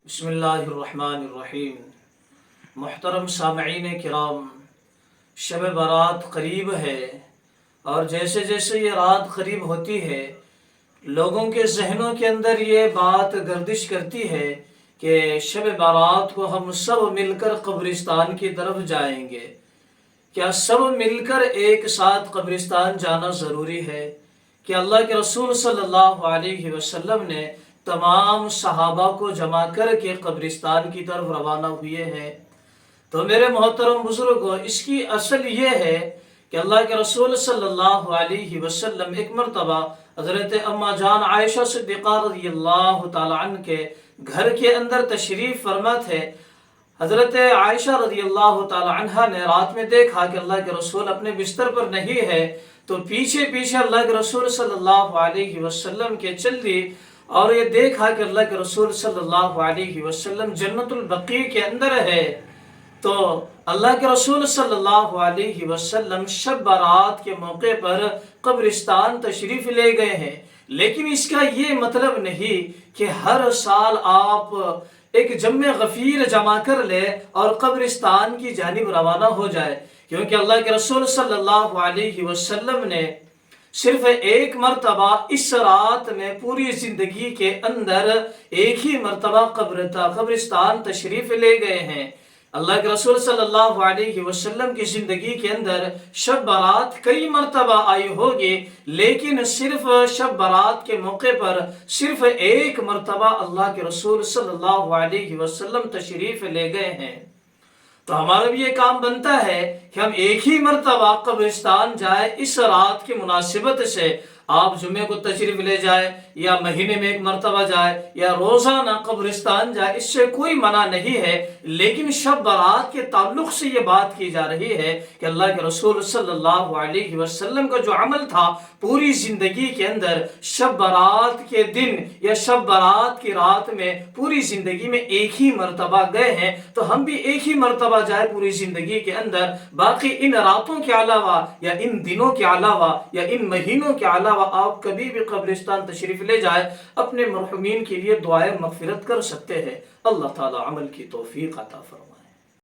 بسم اللہ الرحمن الرحیم۔ محترم سامعین کرام، شب برات قریب ہے اور جیسے جیسے یہ رات قریب ہوتی ہے لوگوں کے ذہنوں کے اندر یہ بات گردش کرتی ہے کہ شب برات کو ہم سب مل کر قبرستان کی طرف جائیں گے۔ کیا سب مل کر ایک ساتھ قبرستان جانا ضروری ہے؟ کہ اللہ کے رسول صلی اللہ علیہ وسلم نے تمام صحابہ کو جمع کر کے قبرستان کی طرف روانہ ہوئے ہیں۔ تو میرے محترم بزرگوں، اس کی اصل یہ ہے کہ اللہ کے رسول صلی اللہ علیہ وسلم ایک مرتبہ حضرت اما جان عائشہ صدیقہ رضی اللہ تعالی عنہ کے گھر کے اندر تشریف فرما تھے۔ حضرت عائشہ رضی اللہ تعالی عنہ نے رات میں دیکھا کہ اللہ کے رسول اپنے بستر پر نہیں ہے، تو پیچھے پیچھے اللہ کے رسول صلی اللہ علیہ وسلم کے چل دی اور یہ دیکھا کہ اللہ کے رسول صلی اللہ علیہ وسلم جنت البقیع کے اندر ہے۔ تو اللہ کے رسول صلی اللہ علیہ وسلم شب برات کے موقع پر قبرستان تشریف لے گئے ہیں، لیکن اس کا یہ مطلب نہیں کہ ہر سال آپ ایک جمع غفیر جمع کر لے اور قبرستان کی جانب روانہ ہو جائے، کیونکہ اللہ کے رسول صلی اللہ علیہ وسلم نے صرف ایک مرتبہ اس رات میں پوری زندگی کے اندر ایک ہی مرتبہ قبرستان تشریف لے گئے ہیں۔ اللہ کے رسول صلی اللہ علیہ وسلم کی زندگی کے اندر شب برات کئی مرتبہ آئی ہوگی، لیکن صرف شب برات کے موقع پر صرف ایک مرتبہ اللہ کے رسول صلی اللہ علیہ وسلم تشریف لے گئے ہیں۔ تو ہمارا بھی یہ کام بنتا ہے کہ ہم ایک ہی مرتبہ قبرستان جائیں۔ اس رات کی مناسبت سے آپ جمعے کو تشریف لے جائیں یا مہینے میں ایک مرتبہ جائے یا روزانہ قبرستان جائے، اس سے کوئی منع نہیں ہے، لیکن شب برات کے تعلق سے یہ بات کی جا رہی ہے کہ اللہ کے رسول صلی اللہ علیہ وسلم کا جو عمل تھا پوری زندگی کے اندر، شب برات کے دن یا شب برات کی رات میں پوری زندگی میں ایک ہی مرتبہ گئے ہیں، تو ہم بھی ایک ہی مرتبہ جائے پوری زندگی کے اندر۔ باقی ان راتوں کے علاوہ یا ان دنوں کے علاوہ یا ان مہینوں کے علاوہ آپ کبھی بھی قبرستان تشریف لے جائے، اپنے مرحومین کے لیے دعائے مغفرت کر سکتے ہیں۔ اللہ تعالی عمل کی توفیق عطا فرمائے۔